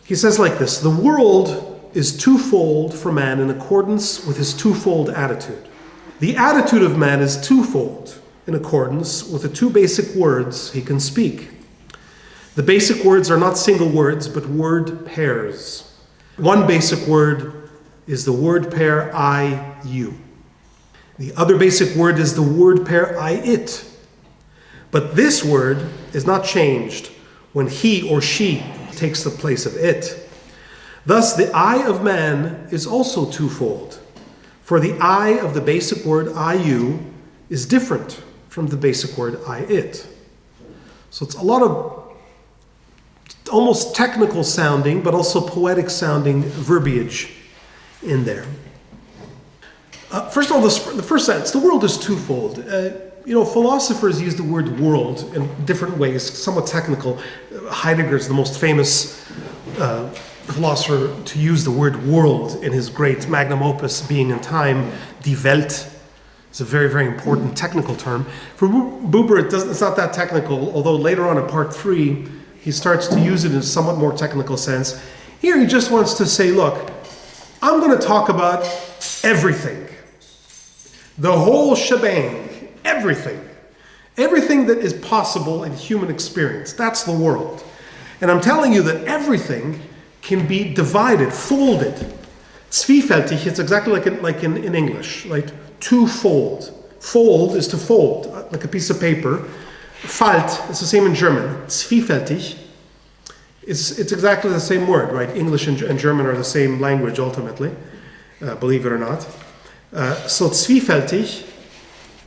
He says like this: the world is twofold for man in accordance with his twofold attitude. The attitude of man is twofold in accordance with the two basic words he can speak. The basic words are not single words, but word pairs. One basic word is the word pair I, you. The other basic word is the word pair I, it. But this word is not changed when he or she takes the place of it. Thus, the I of man is also twofold. For the I of the basic word I, you is different from the basic word I, it. So it's a lot of almost technical sounding, but also poetic sounding verbiage in there. First of all, the first sentence, the world is twofold. Philosophers use the word world in different ways, somewhat technical. Heidegger is the most famous philosopher to use the word world in his great magnum opus, Being and Time. Die Welt is a very, very important technical term. For Buber, it's not that technical, although later on in part 3, he starts to use it in a somewhat more technical sense. Here he just wants to say, look, I'm going to talk about everything. The whole shebang, everything. Everything that is possible in human experience. That's the world. And I'm telling you that everything can be divided, folded. Zwiefältig, it's exactly like in English, like twofold. Fold is to fold, like a piece of paper. Falt, it's the same in German. Zwiefältig, it's exactly the same word, right? English and German are the same language ultimately, believe it or not. So zwiefältig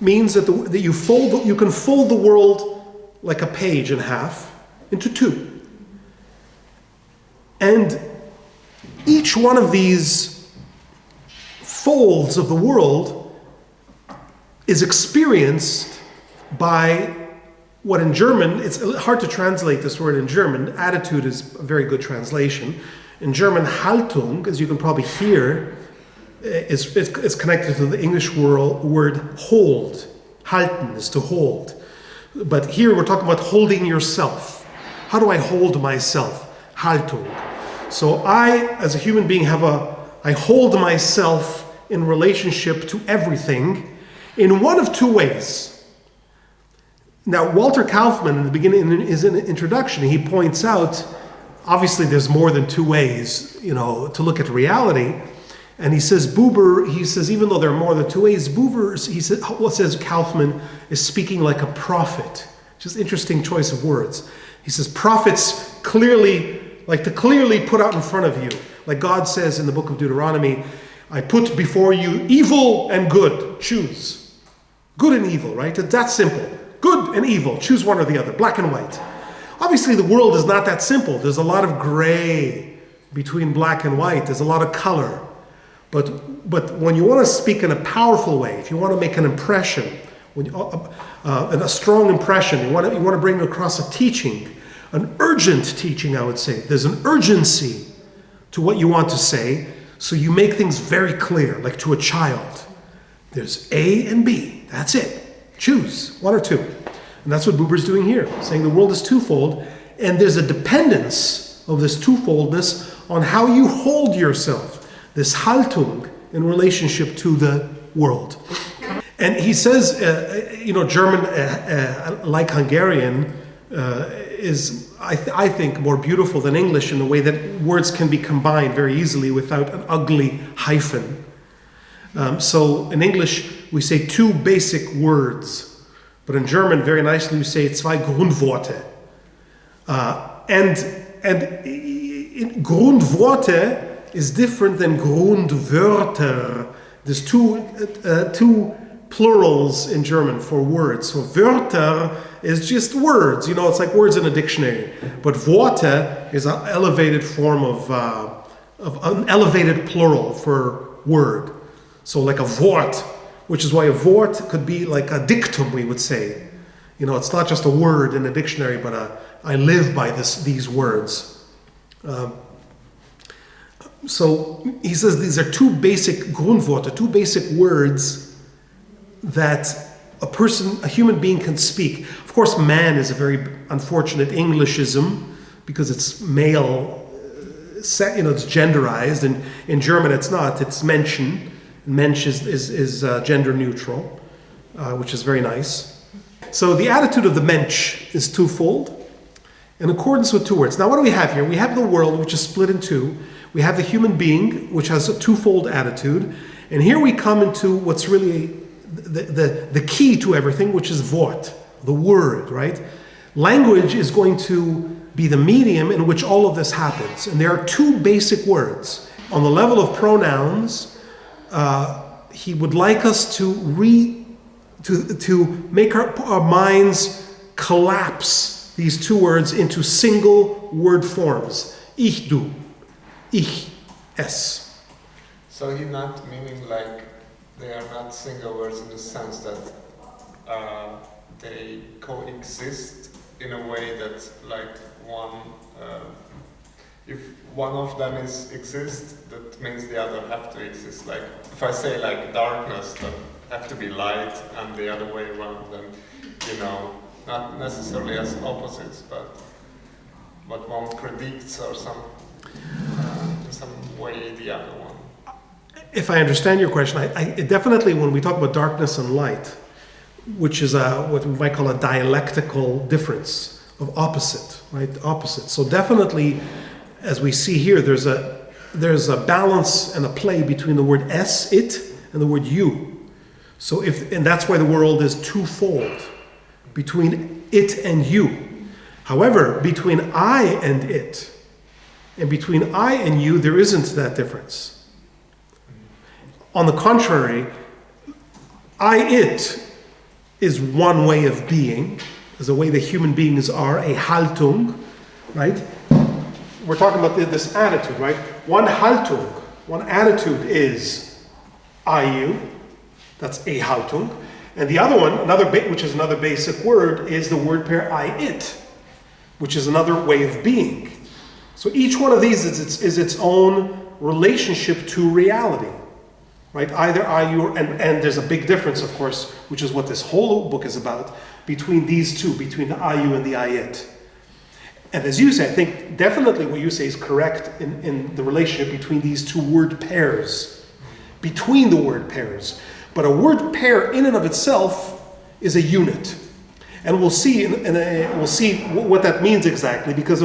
means that you can fold the world like a page in half into two. And each one of these folds of the world is experienced by what in German, it's hard to translate this word in German. Attitude is a very good translation. In German, Haltung, as you can probably hear, is connected to the English word hold. Halten is to hold. But here we're talking about holding yourself. How do I hold myself? Haltung. So I, as a human being, I hold myself in relationship to everything in one of two ways. Now, Walter Kaufmann, in the beginning, in his introduction, he points out, obviously there's more than two ways, to look at reality. And he says, even though there are more than two ways, Buber, says Kaufmann is speaking like a prophet. Just interesting choice of words. He says, prophets clearly put out in front of you. Like God says in the book of Deuteronomy, I put before you evil and good. Choose. Good and evil, right? It's that simple. Good and evil. Choose one or the other. Black and white. Obviously, the world is not that simple. There's a lot of gray between black and white. There's a lot of color. But when you want to speak in a powerful way, if you want to make an impression, a strong impression, you want to bring across a teaching, an urgent teaching, I would say. There's an urgency to what you want to say, so you make things very clear, like to a child. There's A and B. That's it. Choose one or two. And that's what Buber's doing here, saying the world is twofold, and there's a dependence of this twofoldness on how you hold yourself, this Haltung in relationship to the world. And he says, German, like Hungarian, is, I think, more beautiful than English in the way that words can be combined very easily without an ugly hyphen. So in English, we say two basic words, but in German, very nicely, we say zwei Grundworte. And Grundworte is different than Grundwörter. There's two plurals in German for words. So Wörter is just words, it's like words in a dictionary. But Worte is an elevated form of an elevated plural for word. So like a Wort, which is why a Wort could be like a dictum, we would say. It's not just a word in a dictionary, but I live by these words. So he says these are two basic Grundworte, two basic words that a human being can speak. Of course, man is a very unfortunate Englishism because it's male it's genderized, and in German it's not. It's Menschen. Mensch is gender neutral, which is very nice. So the attitude of the Mensch is twofold, in accordance with two words. Now what do we have here? We have the world, which is split in two. We have the human being, which has a twofold attitude. And here we come into what's really the key to everything, which is Wort, the word, right? Language is going to be the medium in which all of this happens. And there are two basic words. On the level of pronouns, he would like us to make our minds collapse these two words into single word forms. Ich, du. Ich, es. So he's not meaning like they are not single words in the sense that they coexist in a way that like one, if one of them exists, that means the other have to exist. Like if I say like darkness, that have to be light, and the other way around, then not necessarily as opposites, but one predicts or in some way the other one. If I understand your question, I definitely, when we talk about darkness and light, which is what we might call a dialectical difference of opposite, right? Opposite. So definitely, as we see here, there's a balance and a play between the word es, it, and the word you. So and that's why the world is twofold, between it and you. However, between I and it, and between I and you, there isn't that difference. On the contrary, it is one way of being, is the way that human beings are, a Haltung, right? We're talking about this attitude, right? One Haltung, one attitude is you, that's a Haltung. And the other one, which is another basic word, is the word pair it, which is another way of being. So each one of these is its own relationship to reality. Right? Either you, and there's a big difference, of course, which is what this whole book is about, between these two, between the you and the it. And as you say, I think definitely what you say is correct in the relationship between these two word pairs, between the word pairs. But a word pair in and of itself is a unit. And we'll see what that means exactly, because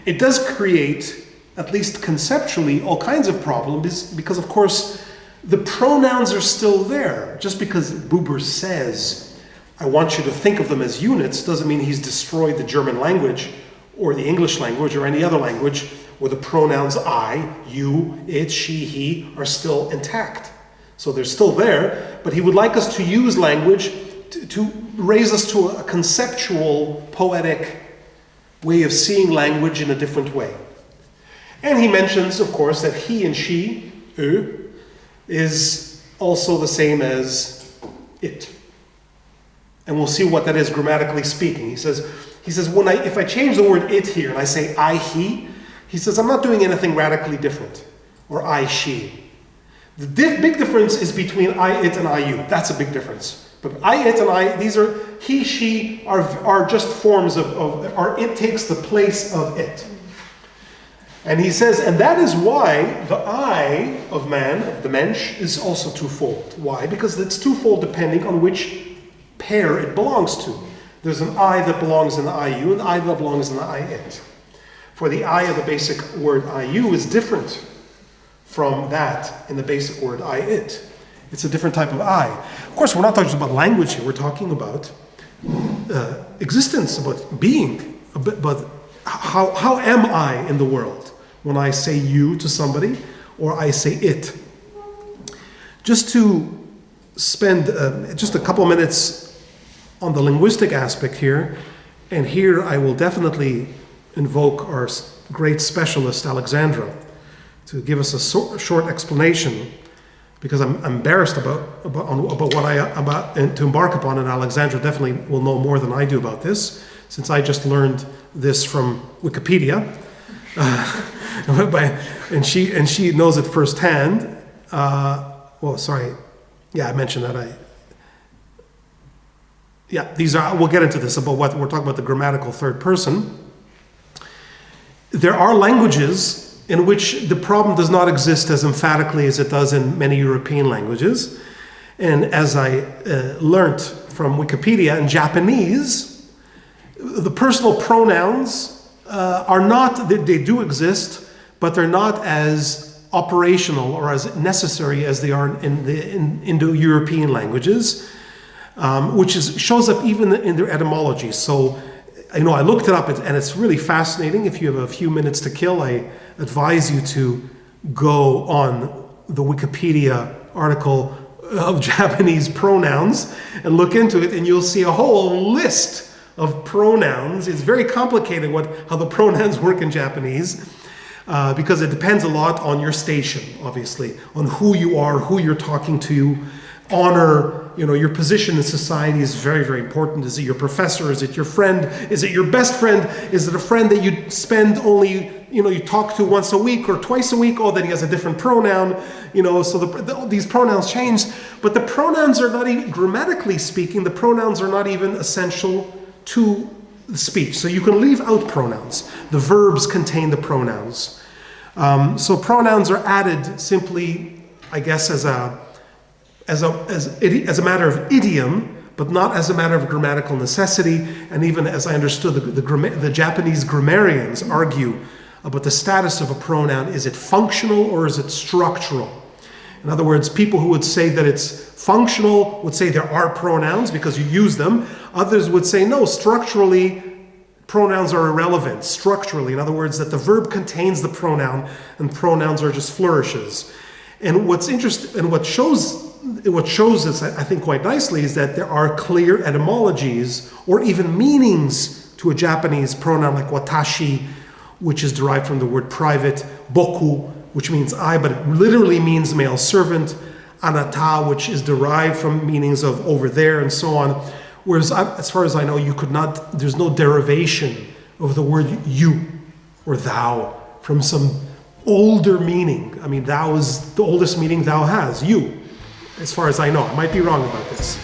it does create, at least conceptually, all kinds of problems, because of course, the pronouns are still there. Just because Buber says, I want you to think of them as units, doesn't mean he's destroyed the German language or the English language or any other language where the pronouns I, you, it, she, he are still intact. So they're still there, but he would like us to use language to raise us to a conceptual, poetic way of seeing language in a different way. And he mentions, of course, that he and she, is also the same as it. And we'll see what that is grammatically speaking. He says if I change the word it here and I say I, he says I'm not doing anything radically different. Or I, she. The big difference is between I, it, and I, you. That's a big difference. But I, it, and I, these are, he, she, are just forms or it takes the place of it. And he says, and that is why the I of man, of the Mensch, is also twofold. Why? Because it's twofold depending on which pair it belongs to. There's an I that belongs in the IU and an I that belongs in the I it. For the I of the basic word IU is different from that in the basic word I it. It's a different type of I. Of course, we're not talking about language here. We're talking about existence, about being, but how am I in the world when I say you to somebody or I say it? Just to spend just a couple minutes on the linguistic aspect here, and here I will definitely invoke our great specialist Alexandra to give us a short explanation, because I'm embarrassed about what and to embark upon, and Alexandra definitely will know more than I do about this, since I just learned this from Wikipedia, and she knows it firsthand. I mentioned that. We'll get into this about what we're talking about, the grammatical third person. There are languages in which the problem does not exist as emphatically as it does in many European languages. And as I learnt from Wikipedia, in Japanese, the personal pronouns are not, they do exist, but they're not as operational or as necessary as they are in the Indo-European languages, which shows up even in their etymology. So, I looked it up and it's really fascinating. If you have a few minutes to kill, I advise you to go on the Wikipedia article of Japanese pronouns and look into it, and you'll see a whole list of pronouns. It's very complicated how the pronouns work in Japanese, because it depends a lot on your station, obviously, on who you are, who you're talking to. Honor, your position in society is very, very important. Is it your professor? Is it your friend? Is it your best friend? Is it a friend that you spend only, you talk to once a week or twice a week? Oh, then he has a different pronoun, so these pronouns change. But the pronouns are not even, grammatically speaking, the pronouns are not even essential to the speech. So you can leave out pronouns. The verbs contain the pronouns. So pronouns are added simply, I guess, as a matter of idiom, but not as a matter of grammatical necessity. And even as I understood, the Japanese grammarians argue about the status of a pronoun. Is it functional or is it structural? In other words, people who would say that it's functional would say there are pronouns because you use them. Others would say, no, structurally, pronouns are irrelevant. Structurally, in other words, that the verb contains the pronoun and pronouns are just flourishes. And what's interesting, and what shows this, I think, quite nicely, is that there are clear etymologies or even meanings to a Japanese pronoun like watashi, which is derived from the word private, boku, which means I, but it literally means male servant, anata, which is derived from meanings of over there, and so on. Whereas, as far as I know, there's no derivation of the word you or thou from some older meaning. I mean, thou is the oldest meaning thou has, you. As far as I know. I might be wrong about this.